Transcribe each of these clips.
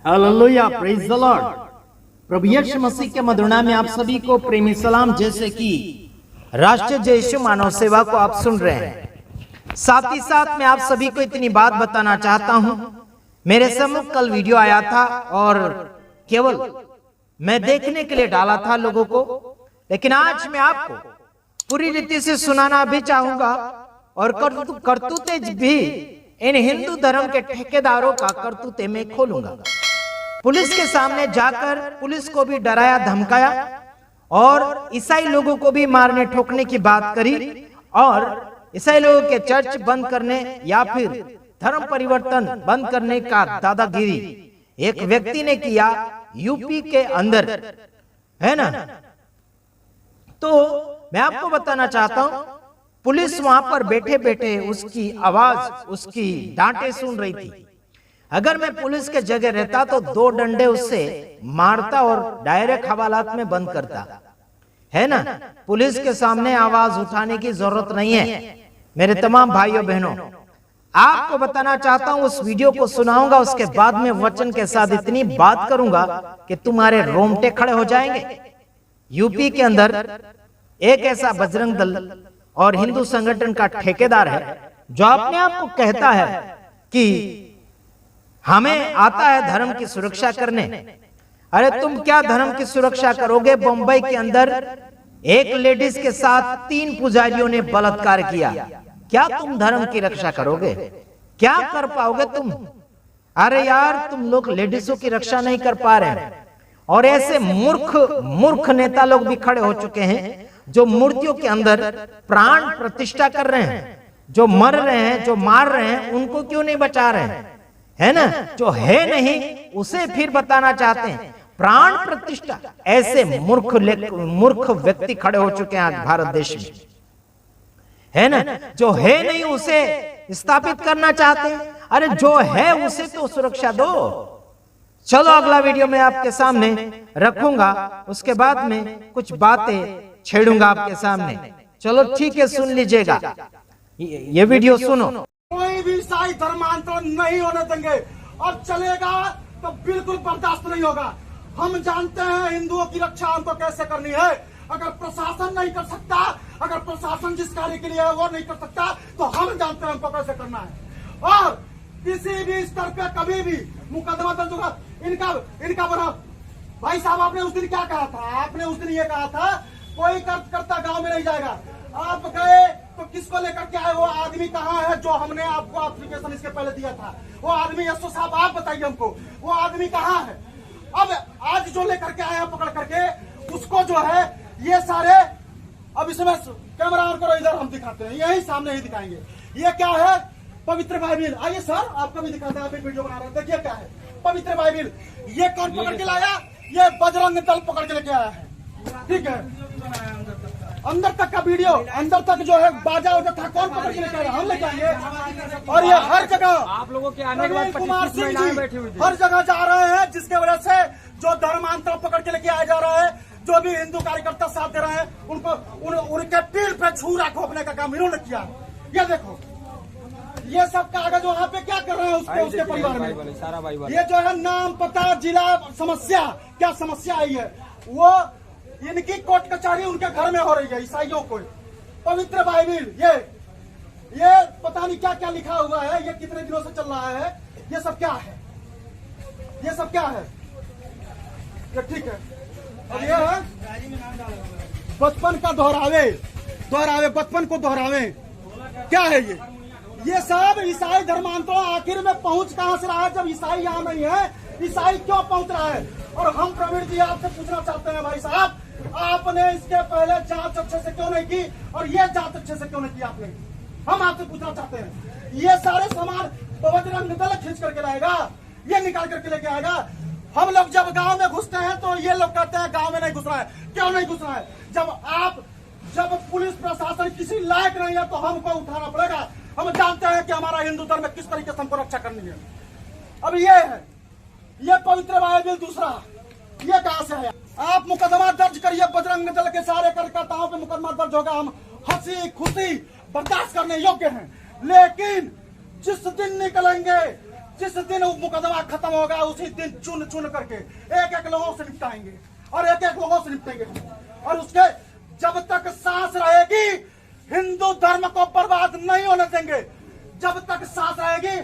Hallelujah, praise the lord. प्रभु यीशु मसीह के मधुर नाम में आप सभी को प्रेमी सलाम। जैसे कि राष्ट्रीय जय यीशु मानव सेवा को आप सुन रहे हैं, साथ ही साथ मैं आप सभी को इतनी बात बताना चाहता हूं। मेरे सम्मुख कल वीडियो आया था और केवल मैं देखने के लिए डाला था लोगों को, लेकिन आज मैं आपको पूरी रीति से सुनाना भी चाहूंगा और करतूते भी इन हिंदू धर्म के ठेकेदारों का करतूते में खोलूंगा। पुलिस के सामने जाकर पुलिस को भी डराया धमकाया और ईसाई लोगों को भी मारने ठोकने की बात करी और ईसाई लोगों के चर्च बंद करने या फिर धर्म परिवर्तन बंद करने का दादागिरी एक व्यक्ति ने किया यूपी के अंदर, है ना। तो मैं आपको बताना चाहता हूं, पुलिस वहां पर बैठे बैठे उसकी आवाज, उसकी डांटे सुन रही थी। अगर मैं पुलिस के जगह रहता तो दो डंडे उससे मारता और डायरेक्ट हवालात में बंद करता, है ना। पुलिस के सामने आवाज उठाने की जरूरत नहीं है। मेरे तमाम भाइयों बहनों, आपको बताना चाहता हूं, उस वीडियो को सुनाऊंगा, उसके बाद में वचन के साथ इतनी बात करूंगा कि तुम्हारे रोंगटे खड़े हो जाएंगे। यूपी के अंदर एक ऐसा बजरंग दल और हिंदू संगठन का ठेकेदार है जो अपने आप को कहता है कि हमें आता है धर्म की सुरक्षा करने। अरे तुम क्या धर्म की सुरक्षा करोगे? बंबई के अंदर एक लेडीज के साथ 3 पुजारियों ने बलात्कार किया। क्या तुम धर्म की रक्षा करोगे? क्या कर पाओगे तुम? अरे यार, तुम लोग लेडीजों की रक्षा नहीं कर पा रहे हैं। और ऐसे मूर्ख नेता लोग भी खड़े हो चुके हैं जो मूर्तियों के अंदर प्राण प्रतिष्ठा कर रहे हैं, जो मर रहे हैं, जो मार रहे हैं, उनको क्यों नहीं बचा रहे हैं, है ना। जो है नहीं उसे फिर बताना चाहते हैं प्राण प्रतिष्ठा। ऐसे मूर्ख व्यक्ति खड़े हो चुके हैं आज भारत देश में, है ना। जो है नहीं उसे स्थापित करना चाहते हैं। अरे जो है उसे तो सुरक्षा दो। चलो अगला वीडियो में आपके सामने रखूंगा, उसके बाद में कुछ बातें छेड़ूंगा आपके सामने। चलो ठीक है, सुन लीजिएगा, ये वीडियो सुनो। कोई भी ईसाई धर्मांतरण नहीं होने देंगे और चलेगा तो बिल्कुल बर्दाश्त नहीं होगा। हम जानते हैं हिंदुओं की रक्षा हमको कैसे करनी है। अगर प्रशासन नहीं कर सकता, अगर प्रशासन जिस कार्य के लिए है वो नहीं कर सकता, तो हम जानते हैं हमको कैसे करना है। और किसी भी स्तर पे कभी भी मुकदमा दर्ज होगा इनका बना। भाई साहब, आपने उस दिन क्या कहा था? आपने उस दिन ये कहा था कोई कर्ता गांव में नहीं जाएगा। आप गए तो किसको लेकर के आए? वो आदमी कहाँ है जो हमने आपको एप्लीकेशन इसके पहले दिया था? वो आदमी यशो साहब, आप बताइए हमको, वो आदमी कहाँ है? अब आज जो लेकर के आए हैं पकड़ करके, उसको जो है ये सारे, अब इसमें कैमरा ऑन करो, इधर हम दिखाते हैं, यही सामने ही दिखाएंगे। ये क्या है? पवित्र बाइबिल। आइए सर, आपको भी दिखाते हैं, आप एक वीडियो बना रहे हैं। देखिए क्या है पवित्र बाइबिल। ये कौन पकड़ के लाया? ये बजरंग दल पकड़ के लेके आया है, ठीक है। अंदर तक का वीडियो, अंदर तक जो है बाजा उजा था, कौन पकड़ के लेके आया? हम लेके आएंगे। और ये हर जगह आप लोगों के आने के बाद कुमार सिंह जी हर जगह जा रहे हैं, जिसके वजह से जो धर्मांतर पकड़ के लेके आया जा रहा है, जो भी हिंदू कार्यकर्ता साथ दे रहे हैं, उनको उनके पीठ पे छुरा खोपने का काम इन्होंने किया। ये देखो, ये सब कागज वहाँ पे क्या कर रहे हैं उसके परिवार में। ये जो है नाम, पता, जिला, समस्या, क्या समस्या आई है वो इनकी कोर्ट कचहरी उनके घर में हो रही है ईसाइयों को। पवित्र बाइबिल, ये पता नहीं क्या क्या लिखा हुआ है, ये कितने दिनों से चल रहा है। ये सब क्या है? ये सब क्या है? ये ठीक है। अब ये है बचपन का दोहरावे, बचपन को दोहरावे। क्या है ये सब ईसाई धर्मांतरण आखिर में पहुंच कहां से रहा है? जब ईसाई यहाँ नहीं है, ईसाई क्यों पहुंच रहा है? और हम प्रवीण जी आपसे पूछना चाहते हैं, भाई साहब, आपने इसके पहले जांच अच्छे से क्यों नहीं की और ये जांच अच्छे से क्यों नहीं की आपने? हम आपसे पूछना चाहते हैं। ये सारे सामान बजरंग दल खींच करके लाएगा, ये निकाल करके लेके आएगा। हम लोग जब गांव में घुसते हैं तो ये लोग कहते हैं गांव में नहीं घुस रहा है। क्यों नहीं घुस रहा है? जब पुलिस प्रशासन किसी लायक नहीं है तो हमको उठाना पड़ेगा। हम जानते हैं कि हमारा हिंदू धर्म में किस तरीके से हमको रक्षा करनी है। अब ये है, ये पवित्र बाइबिल। दूसरा, ये कहां से है? आप मुकदमा दर्ज करिए, बजरंग दल के सारे कार्यकर्ताओं पे मुकदमा दर्ज होगा। हम हंसी खुशी बर्दाश्त करने योग्य हैं, लेकिन जिस दिन निकलेंगे जिस दिन वो मुकदमा खत्म होगा उसी दिन चुन चुन करके एक एक लोगों से निपटाएंगे और एक एक लोगों से निपटेंगे और उसके जब तक सांस रहेगी हिंदू धर्म को बर्बाद नहीं होने देंगे। जब तक सांस रहेगी,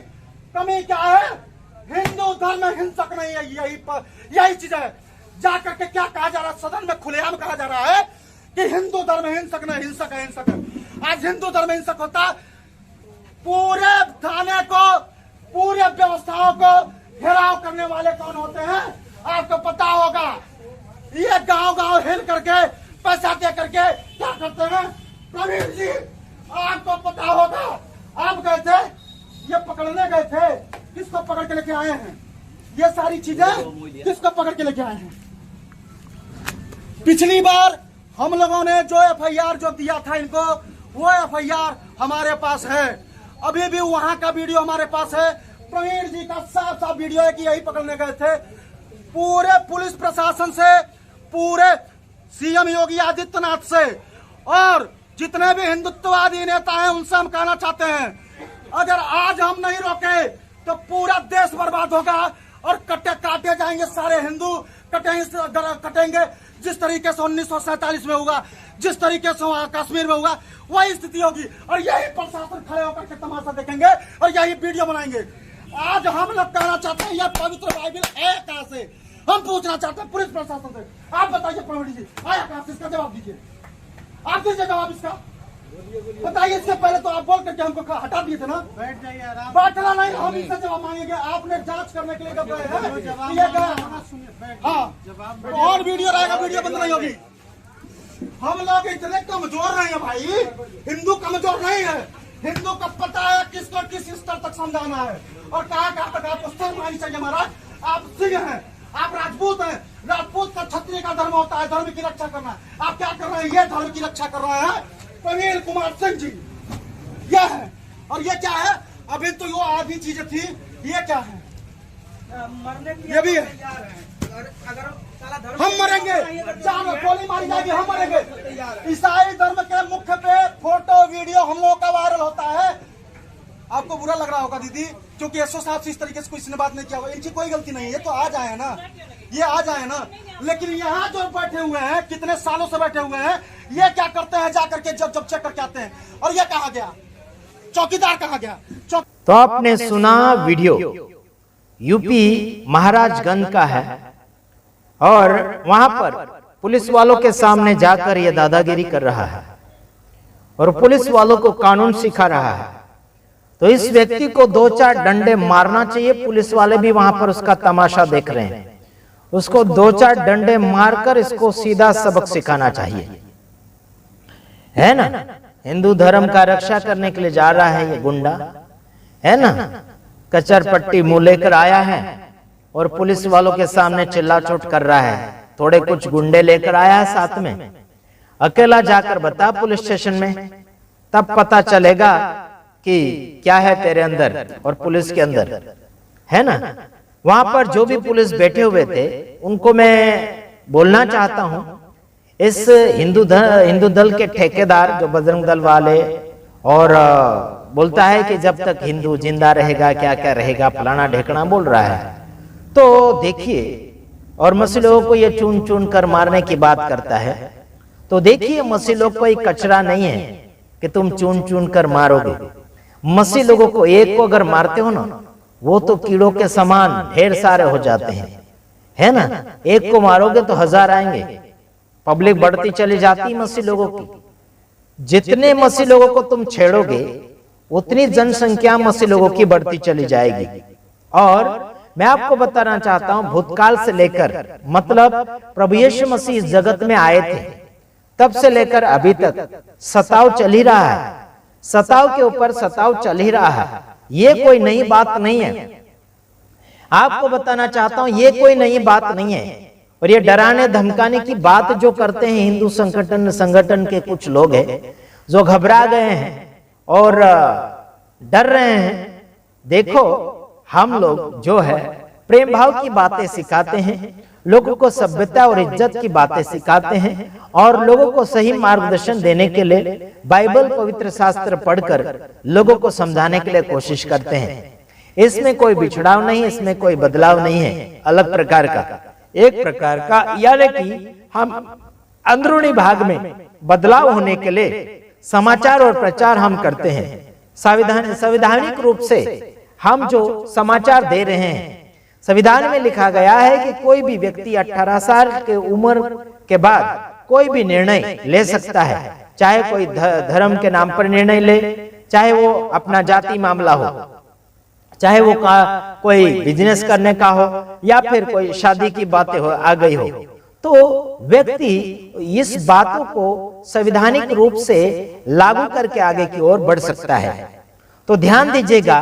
कमी क्या है? हिंदू धर्म हिंसक नहीं है, यही चीज है। जाकर के क्या कहा जा रहा है? सदन में खुलेआम कहा जा रहा है कि हिंदू धर्म हिंसक नहीं, हिंसक है, हिंसक है। आज हिंदू धर्म हिंसक होता, पूरे थाने को, पूरे व्यवस्थाओं को घेराव करने वाले कौन होते हैं आपको पता होगा। ये गांव गांव हिल करके पैसा दे करके क्या करते हैं? प्रवीण जी आपको पता होगा, आप गए थे, ये पकड़ने गए थे, किसको पकड़ के लेके आए हैं? ये सारी चीजें किसको पकड़ के लेके आए हैं? पिछली बार हम लोगों ने जो एफआईआर जो दिया था इनको, वो एफआईआर हमारे पास है, अभी भी वहां का वीडियो हमारे पास है। प्रवीण जी का साफ साफ वीडियो है कि यही पकड़ने गए थे। पूरे पुलिस प्रशासन से, पूरे सीएम योगी आदित्यनाथ से और जितने भी हिंदुत्ववादी नेता हैं उनसे हम कहना चाहते हैं, अगर आज हम नहीं रोके तो पूरा देश बर्बाद होगा और काटे जाएंगे सारे हिंदू, कटेंगे जिस तरीके से 1947 में हुआ, जिस तरीके से वहां कश्मीर में हुआ, वही स्थिति होगी। और यही प्रशासन खड़े होकर के तमाशा देखेंगे और यही वीडियो बनाएंगे। आज हम लोग कहना चाहते हैं यह पवित्र बाइबल है कहां से? हम पूछना चाहते हैं पुलिस प्रशासन से, आप बताइए प्रवीण जी आया कहां से? इसका जवाब दीजिए, आप दीजिए जवाब इसका, बताइए। इससे पहले तो आप बोल करके हमको हटा दिए थे ना, बैठ जाइए आराम। बैठना नहीं, हम इससे जवाब मांगेंगे। आपने जांच करने के लिए जब गए हैं, हाँ और वीडियो रहेगा, वीडियो बंद नहीं होगी। हम लोग इतने कमजोर नहीं है भाई, हिंदू कमजोर नहीं है। हिंदू का पता है किसको किस स्तर तक समझाना है और कहाँ तक आपको शर्म आनी चाहिए। महाराज आप सिंह हैं, आप राजपूत हैं, राजपूत का क्षत्रिय का धर्म होता है धर्म की रक्षा करना। आप क्या कर रहे हैं? ये धर्म की रक्षा कर रहे हैं प्रवीण कुमार सिंह जी, यह है। और ये क्या है? अभी तो वो आधी चीजें थी, ये क्या है? ये भी है। हम मरेंगे, चार गोली मारी जाएगी, हम मरेंगे। ईसाई धर्म के मुख्य पे फोटो वीडियो हम लोगों का वायरल होता है। आपको बुरा लग रहा होगा दीदी, क्योंकि एसओ साहब से इस तरीके से किसी ने बात नहीं किया होगा। इनकी कोई गलती नहीं है, तो आ जाए ना, ये आ जाए ना। लेकिन यहाँ जो बैठे हुए हैं, कितने सालों से बैठे हुए हैं, ये क्या करते हैं? जाकर के जब चेक करके आते हैं। और ये कहा गया, चौकीदार कहा गया। तो आपने सुना वीडियो, यूपी महाराजगंज का है और वहां पर पुलिस वालों के सामने जाकर ये दादागिरी कर रहा है और पुलिस वालों को कानून सिखा रहा है। तो इस व्यक्ति को 2-4 डंडे मारना चाहिए। पुलिस वाले भी वहां पर उसका तमाशा देख रहे हैं, उसको 2-4 डंडे मारकर इसको सीधा सबक सिखाना चाहिए, है ना। हिंदू धर्म का रक्षा करने के लिए जा रहा है ये गुंडा, है ना। कचर पट्टी मुंह लेकर आया है और पुलिस वालों के सामने चिल्ला चोट कर रहा है। थोड़े कुछ गुंडे लेकर आया है साथ में, अकेला जाकर बता पुलिस स्टेशन में, तब पता चलेगा कि क्या है तेरे अंदर और पुलिस के अंदर, है ना। वहां पर जो भी पुलिस बैठे हुए थे उनको मैं बोलना चाहता हूं, इस हिंदू दल के ठेकेदार जो बजरंग दल वाले, और बोलता है कि जब तक हिंदू जिंदा रहेगा क्या क्या रहेगा, फलाना ढेकना बोल रहा है। तो देखिए, और मसीह लोगों को ये चुन चुन कर मारने की बात करता है। तो देखिए, मसीह लोग कोई कचरा नहीं है कि तुम चुन चुन कर मारोगे। मसीह लोगों को एक को अगर मारते हो ना, वो तो कीड़ों के समान ढेर सारे हो जाते हैं, है ना। एक को मारोगे तो 1000 आएंगे, पब्लिक बढ़ती चली जाती मसीह लोगों की। जितने मसीह लोगों को तुम छेड़ोगे उतनी जनसंख्या मसीह लोगों की बढ़ती चली जाएगी। और मैं आपको बताना चाहता हूं, भूतकाल से लेकर, मतलब प्रभु यीशु मसीह इस जगत में आए थे तब से लेकर अभी तक सताव चल ही रहा है, सताव के ऊपर सताव चल ही रहा है। ये कोई नई बात नहीं है। आपको बताना चाहता हूं, ये कोई नई बात नहीं है। और ये डराने धमकाने की बात जो करते हैं हिंदू संगठन के कुछ लोग हैं जो घबरा गए हैं और डर रहे हैं। देखो, हम लोग जो है प्रेम भाव की बातें सिखाते हैं, लोगों को सभ्यता और इज्जत की बातें सिखाते हैं और लोगों को सही मार्गदर्शन देने के लिए बाइबल पवित्र शास्त्र पढ़कर लोगों को समझाने के लिए कोशिश करते हैं। इसमें कोई बिछड़ाव नहीं, इसमें कोई बदलाव नहीं है, अलग प्रकार का, एक प्रकार का, यानी कि हम अंदरूनी भाग में बदलाव होने के लिए समाचार और प्रचार हम करते हैं। संवैधानिक रूप से हम जो समाचार दे रहे हैं, संविधान में लिखा गया है कि कोई भी व्यक्ति 18 साल के उम्र के बाद कोई भी निर्णय ले सकता है, चाहे कोई धर्म के नाम पर निर्णय ले, चाहे वो अपना जाति मामला हो, चाहे वो कोई बिजनेस करने का हो, या फिर कोई शादी की बातें हो आ गई हो, तो व्यक्ति इस बातों को संवैधानिक रूप से लागू करके आगे की ओर बढ़ सकता है। तो ध्यान दीजिएगा,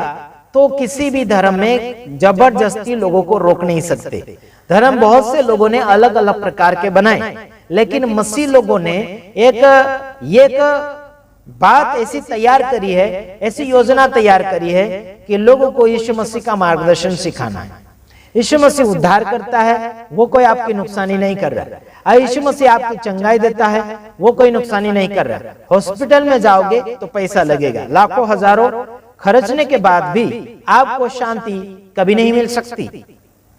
तो किसी भी धर्म में जबरदस्ती लोगों को रोक नहीं सकते। धर्म बहुत से लोगों ने अलग अलग प्रकार के बनाए, लेकिन मसीह लोगों ने एक बात ऐसी तैयार करी है, ऐसी योजना तैयार करी है कि लोगों को यीशु मसीह का मार्गदर्शन सिखाना है। यीशु मसीह उद्धार करता है, वो कोई आपकी नुकसानी नहीं कर रहा है। यीशु मसीह आपकी चंगाई देता है, वो कोई नुकसानी नहीं कर रहा है। हॉस्पिटल में जाओगे तो पैसा लगेगा, लाखों हजारों खर्चने के बाद भी आपको शांति कभी नहीं मिल सकती।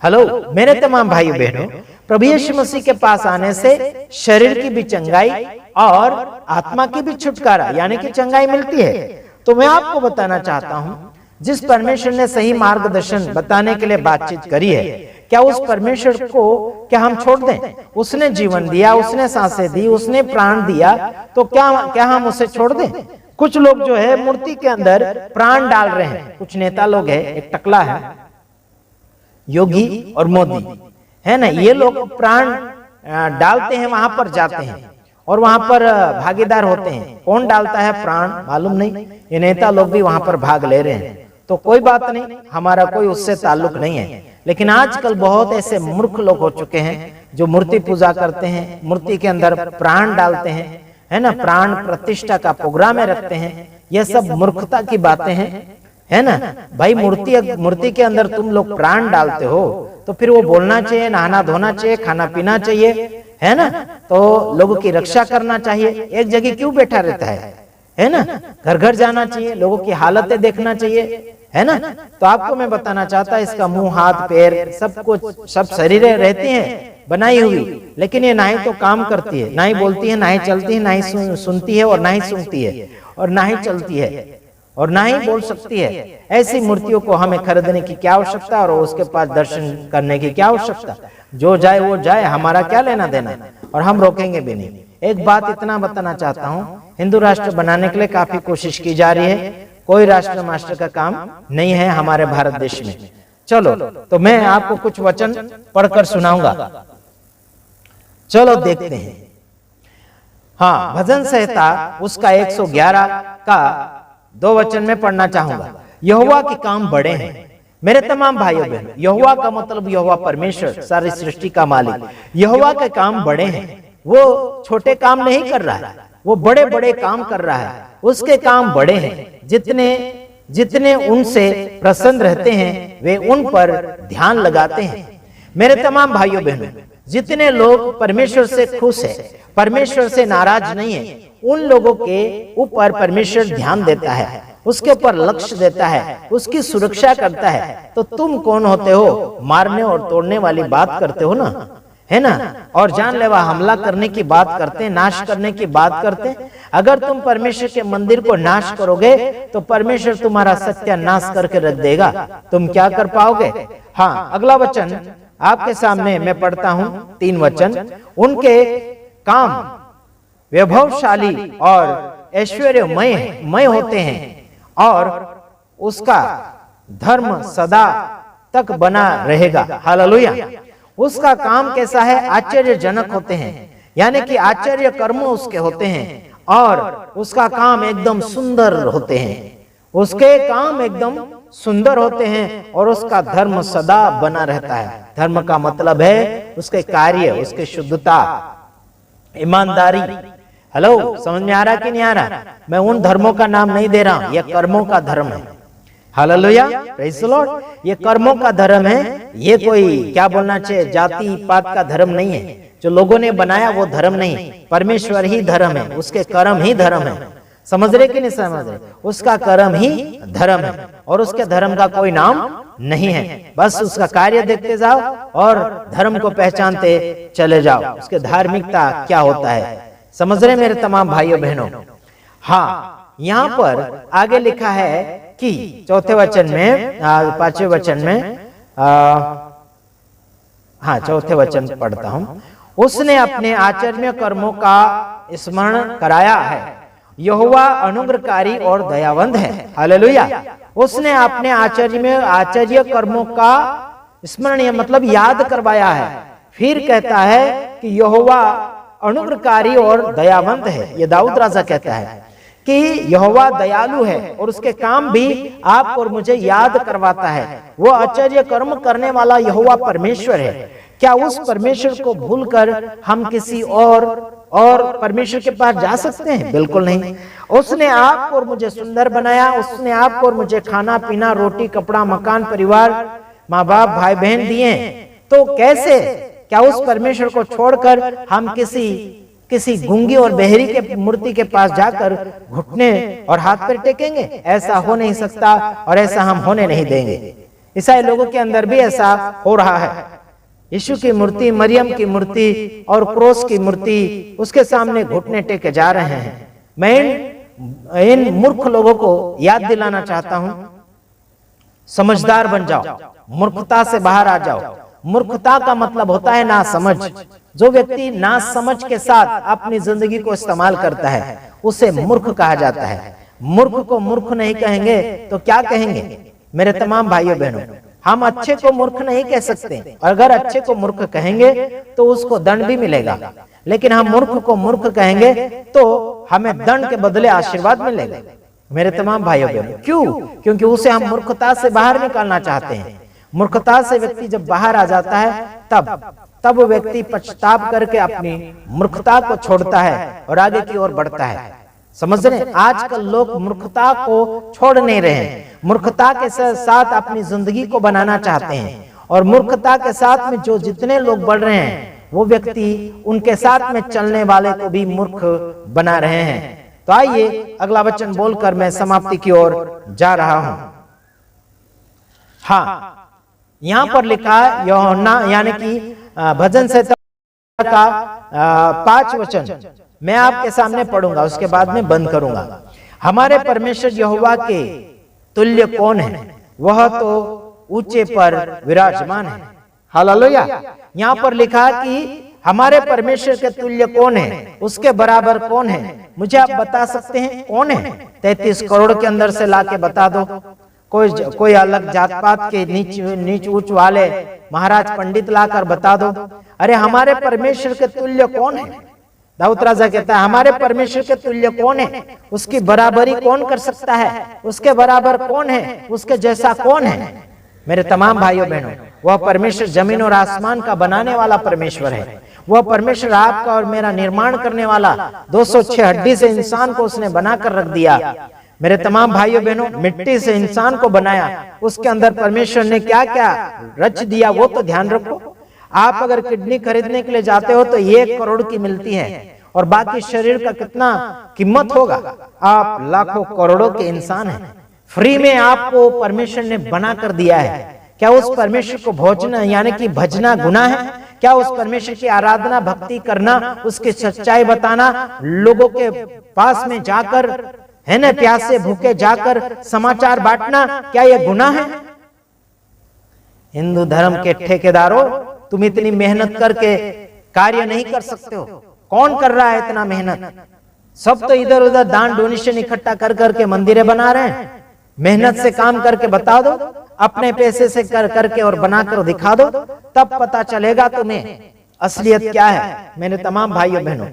हेलो मेरे तमाम भाइयों बहनों, प्रभु यीशु मसीह के पास आने से शरीर की भी चंगाई और आत्मा की भी छुटकारा यानी कि चंगाई मिलती है। तो मैं आपको बताना चाहता हूं, जिस परमेश्वर ने सही मार्गदर्शन बताने के लिए बातचीत करी है, क्या उस परमेश्वर को क्या हम छोड़ दें? उसने जीवन दिया, उसने सांसें दी, उसने प्राण दिया, तो क्या हम उसे छोड़ दें? कुछ लोग जो है मूर्ति के अंदर प्राण डाल रहे हैं। कुछ नेता लोग हैं, एक टकला है, योगी और मोदी है ना, ये लोग प्राण डालते हैं, वहां पर जाते हैं और वहां पर भागीदार होते हैं। कौन डालता है प्राण मालूम नहीं, ये नेता लोग भी वहां पर भाग ले रहे हैं। तो कोई बात नहीं, हमारा कोई उससे ताल्लुक नहीं है। लेकिन आजकल बहुत ऐसे मूर्ख लोग हो चुके हैं जो मूर्ति पूजा करते हैं, मूर्ति के अंदर प्राण डालते हैं, है ना, प्राण प्रतिष्ठा का प्रोग्राम में रखते हैं। ये सब मूर्खता की बातें हैं, है ना भाई। मूर्ति के अंदर तुम लोग प्राण डालते हो तो फिर वो बोलना चाहिए, नहाना धोना चाहिए, खाना पीना चाहिए, है ना, तो लोगों की रक्षा करना चाहिए। एक जगह क्यों बैठा रहता है ना, घर घर जाना चाहिए, लोगों की हालतें देखना चाहिए, है ना। तो आपको मैं बताना चाहता, इसका मुंह हाथ पैर सब कुछ, सब शरीरें रहती हैं बनाई हुई, लेकिन ये ना ही तो काम करती है, ना ही बोलती है, ना ही चलती है, ना ही सुनती है और ना ही सुनती है और ना ही चलती है और ना ही बोल सकती है। ऐसी मूर्तियों को हमें खरीदने की क्या आवश्यकता और उसके पास दर्शन करने की क्या आवश्यकता? जो जाए वो जाए, हमारा क्या लेना देना, और हम रोकेंगे भी नहीं। एक बात इतना बताना चाहता हूँ, हिंदू राष्ट्र बनाने के लिए काफी कोशिश की जा रही है, कोई राष्ट्र मास्टर का काम नहीं है हमारे भारत देश में। चलो तो मैं आपको कुछ वचन पढ़कर सुनाऊंगा, चलो देखते हैं। हाँ, भजन संहिता उसका 111 का 2 वचन में पढ़ना चाहूंगा। यहोवा के काम बड़े हैं। मेरे तमाम भाइयों बहनों, यहोवा का मतलब यहोवा परमेश्वर, सारी सृष्टि का मालिक। यहोवा के काम बड़े हैं, वो छोटे काम नहीं कर रहा है, वो बड़े बड़े काम कर रहा है। उसके काम बड़े हैं, जितने उनसे प्रसन्न रहते हैं वे उन पर ध्यान लगाते हैं। मेरे तमाम भाइयों बहनों, जितने लोग परमेश्वर से खुश है, परमेश्वर से नाराज नहीं है, उन लोगों के ऊपर परमेश्वर ध्यान देता है, उसके ऊपर लक्ष्य देता है, उसकी सुरक्षा करता है। तो तुम कौन होते हो? मारने और तोड़ने वाली बात करते हो ना, है ना, और जानलेवा हमला करने की बात करते हैं, नाश करने की बात करते हैं। अगर तुम परमेश्वर के मंदिर को नाश करोगे तो परमेश्वर तुम्हारा सत्यानाश करके रख देगा। तुम क्या कर पाओगे? हाँ, अगला वचन आपके सामने मैं पढ़ता हूं, 3 वचन। उनके काम वैभवशाली और ऐश्वर्यमय होते हैं और उसका धर्म सदा तक बना रहेगा। हालेलुया। उसका काम कैसा है? आश्चर्यजनक होते हैं, यानी कि आश्चर्य कर्म उसके होते हैं और उसका काम एकदम सुंदर होते हैं। उसके काम एकदम सुंदर होते हैं और उसका धर्म सदा बना रहता है। धर्म का मतलब है उसके कार्य, उसके शुद्धता, ईमानदारी। हेलो, समझ में आ रहा कि नहीं आ रहा? मैं उन धर्मों का नाम नहीं दे रहा हूं, यह कर्मों का धर्म है। Hallelujah, praise the Lord. ये कर्मों का धर्म है, ये कोई क्या बोलना चाहिए जाति पात का धर्म नहीं है। जो लोगों ने बनाया वो धर्म नहीं, परमेश्वर ही धर्म है, उसके कर्म ही धर्म है। समझ रहे कि नहीं समझ रहे? उसका कर्म ही धर्म है और उसके धर्म का कोई नाम नहीं है। बस उसका कार्य देखते जाओ और धर्म को पहचानते चले जाओ, उसके धार्मिकता क्या होता है। समझ रहे मेरे तमाम भाइयों बहनों? हाँ, यहाँ पर आगे लिखा है कि चौथे वचन में, पांचवें वचन में, हाँ चौथे वचन पढ़ता हूं। उसने अपने आचरणीय कर्मों का स्मरण कराया है, यहोवा अनुग्रहकारी और दयावंत है। हालेलुया। उसने अपने आचर्य कर्मों का स्मरण मतलब याद करवाया है, फिर कहता है कि यहोवा अनुग्रहकारी और दयावंत है। ये दाऊद राजा कहता है कि यहोवा दयालु है और उसके काम भी आप और मुझे याद करवाता है। वो आश्चर्य कर्म करने वाला यहोवा परमेश्वर है। क्या उस परमेश्वर को भूलकर हम किसी और परमेश्वर के पास जा सकते हैं? बिल्कुल नहीं। उसने आपको और मुझे सुंदर बनाया, उसने आपको और मुझे खाना पीना, रोटी, कपड़ा, मकान, परिवार, माँ बाप, भाई बहन दिए, तो कैसे क्या उस परमेश्वर को छोड़कर हम किसी गूंगी और बहरी के मूर्ति के पास जाकर घुटने और हाथ पर टेकेंगे? ऐसा हो नहीं सकता और ऐसा हम होने नहीं देंगे। ईसाई लोगों के अंदर भी ऐसा हो रहा है। यीशु की मूर्ति, मरियम की मूर्ति और क्रोस की मूर्ति, उसके सामने घुटने टेके जा रहे हैं। मैं इन मूर्ख लोगों को याद दिलाना चाहता हूं, समझदार बन जाओ, मूर्खता से बाहर आ जाओ। मूर्खता का मतलब होता है ना समझ। जो व्यक्ति ना समझ के साथ अपनी जिंदगी को इस्तेमाल करता है उसे मूर्ख कहा जाता है। मूर्ख को मूर्ख नहीं कहेंगे तो क्या कहेंगे? मेरे तमाम भाइयों बहनों, हम अच्छे को मूर्ख नहीं कह सकते। अगर अच्छे को मूर्ख कहेंगे तो उसको दंड भी मिलेगा, लेकिन हम मूर्ख को मूर्ख कहेंगे तो हमें दंड के बदले आशीर्वाद मिलेगा। मेरे तमाम भाइयों बहनों, क्यों? क्योंकि उसे हम मूर्खता से बाहर निकालना चाहते हैं। मूर्खता से व्यक्ति जब बाहर आ जाता है तब व्यक्ति पश्चाताप करके अपनी मूर्खता को छोड़ता है और आगे की ओर बढ़ता है। समझ रहे? आजकल लोग मूर्खता को छोड़ नहीं रहे हैं, मूर्खता के साथ अपनी जिंदगी को बनाना चाहते हैं और मूर्खता के साथ में जो जितने लोग बढ़ रहे हैं वो व्यक्ति उनके साथ में चलने वाले को भी मूर्ख बना रहे हैं। तो आइए अगला वचन बोलकर मैं समाप्ति की ओर जा रहा हूं। हाँ, यहां पर लिखा है यूहन्ना यानी कि भजन संहिता का 5 वचन मैं आपके सामने पढ़ूंगा, उसके बाद में बंद करूंगा। हमारे परमेश्वर यहोवा के तुल्य कौन है? वह तो ऊंचे पर विराजमान है। हालेलुया। यहां पर लिखा कि हमारे परमेश्वर के तुल्य कौन है, उसके बराबर कौन है? मुझे आप बता सकते हैं कौन है? 33 करोड़ के अंदर से लाके बता दो। कोई अलग जात पात के नीच ऊंच वाले महाराज पंडित लाकर बता दो। अरे हमारे परमेश्वर के तुल्य कौन है? दाऊद राजा कहता है हमारे परमेश्वर के तुल्य कौन है? उसकी बराबरी कौन कर सकता है? उसके बराबर कौन है? उसके जैसा कौन है? मेरे तमाम भाइयों बहनों, वह परमेश्वर जमीन और आसमान का बनाने वाला परमेश्वर है। वह परमेश्वर आपका और मेरा निर्माण करने वाला 206 हड्डी से इंसान को उसने बनाकर रख दिया। मेरे तमाम भाइयों बहनों, मिट्टी से इंसान को बनाया, उसके अंदर परमेश्वर ने क्या क्या रच दिया वो तो ध्यान रखो। आप अगर किडनी खरीदने के लिए जाते हो तो 1 करोड़ की मिलती है और बाकी शरीर का कितना कीमत होगा? आप लाखों करोड़ों के इंसान हैं, फ्री में आपको परमेश्वर ने बना कर दिया है। क्या उस परमेश्वर को भोजना यानी कि भजना गुनाह है? क्या उस परमेश्वर की आराधना भक्ति करना, उसकी सच्चाई बताना, लोगों के पास में जाकर है ना प्यासे भूखे जाकर समाचार बांटना, क्या यह गुनाह है? हिंदू धर्म के ठेकेदारों, तुम इतनी मेहनत करके कार्य नहीं कर सकते हो। कौन कर रहा है इतना मेहनत? सब तो इधर उधर दान डोनेशन इकट्ठा कर करके मंदिरें बना रहे हैं। मेहनत से काम करके बता दो, अपने पैसे से कर करके और बनाकर दिखा दो, तब पता चलेगा तुम्हें असलियत क्या है। मेरे तमाम भाइयों बहनों,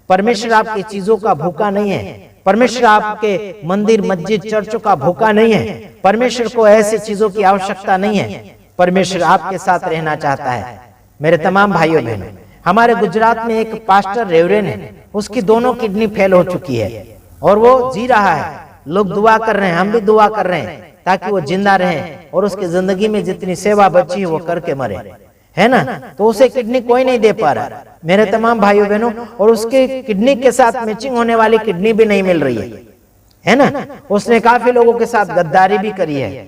परमेश्वर आपकी चीजों का भूखा नहीं है। परमेश्वर आपके मंदिर मस्जिद चर्चों का भूखा नहीं है। परमेश्वर को ऐसी चीजों की आवश्यकता नहीं है। परमेश्वर आपके साथ रहना चाहता है। मेरे तमाम भाइयों बहनों, हमारे गुजरात में एक पास्टर रेवरेन है, उसकी दोनों किडनी फेल हो चुकी है और वो जी रहा है। लोग दुआ कर रहे हैं, हम भी दुआ कर रहे हैं ताकि वो जिंदा रहे और उसकी जिंदगी में जितनी सेवा बची है वो करके मरे, है ना। तो उसे किडनी कोई नहीं दे पा रहा मेरे तमाम भाइयों बहनों, और उसके किडनी के साथ मैचिंग होने वाली किडनी भी नहीं मिल रही है। है ना। उसने काफी लोगों के साथ गद्दारी भी करी है,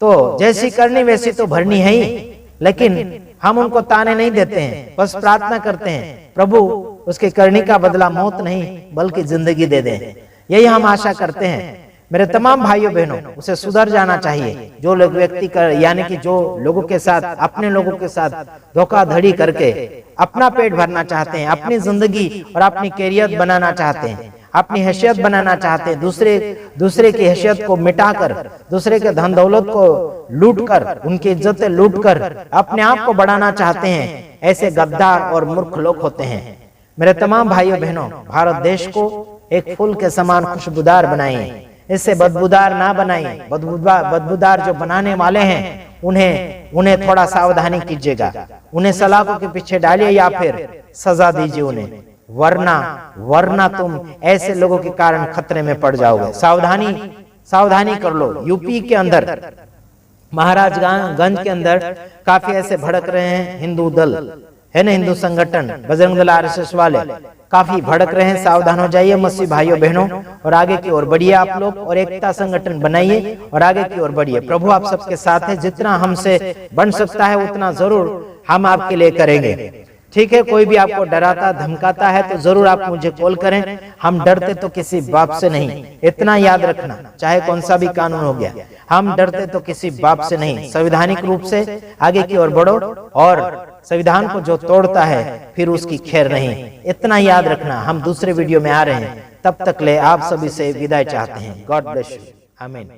तो जैसी करनी वैसी तो भरनी है ही। लेकिन हम उनको ताने नहीं देते हैं, बस प्रार्थना करते हैं प्रभु उसके करनी का बदला मौत नहीं बल्कि जिंदगी दे दें। यही हम आशा करते हैं। मेरे तमाम भाइयों बहनों, उसे सुधर जाना चाहिए। जो लोग व्यक्ति कर यानी कि जो लोगों के साथ, अपने लोगों के साथ धोखाधड़ी करके अपना पेट भरना चाहते हैं, अपनी जिंदगी और अपनी कैरियर बनाना चाहते हैं, अपनी हैसियत बनाना चाहते हैं, दूसरे की हैसियत को मिटाकर, दूसरे के धन दौलत को लूटकर, उनकी इज्जतें लूटकर अपने आप को बढ़ाना चाहते हैं, ऐसे गद्दार और मूर्ख लोग होते हैं। मेरे तमाम भाइयों बहनों, भारत देश को एक फूल के समान खुशबूदार बनाइए, इससे बदबूदार ना बनाइए। बदबूदार जो बनाने वाले हैं उन्हें थोड़ा सावधानी कीजिएगा, उन्हें सलाखों के पीछे डालिए या फिर सजा दीजिए उन्हें, वरना तुम ऐसे लोगों के कारण खतरे में पड़ जाओगे। सावधानी कर लो। यूपी के अंदर, महाराजगंज के अंदर काफी ऐसे भड़क रहे हैं हिंदू दल, है ना, हिंदू संगठन, बजरंग दल, आरएसएस वाले काफी भड़क रहे हैं। सावधान हो जाइए मसीह भाइयों बहनों, और आगे की ओर बढ़िए आप लोग, और एकता संगठन बनाइए और आगे की ओर बढ़िए। प्रभु आप सबके साथ है। जितना हमसे बन सकता है उतना जरूर हम आपके लिए करेंगे, ठीक है। कोई भी आपको डराता धमकाता है तो जरूर आप मुझे कॉल करें। हम डरते तो किसी बाप से नहीं, इतना याद रखना, चाहे कौन सा भी कानून हो गया, हम डरते तो किसी बाप से नहीं। संवैधानिक रूप से आगे की ओर बढ़ो, और संविधान को जो तोड़ता है फिर उसकी खैर नहीं, इतना याद रखना। हम दूसरे वीडियो में आ रहे हैं, तब तक ले आप सभी से विदाई चाहते हैं। गॉड ब्लेस यू, आमीन।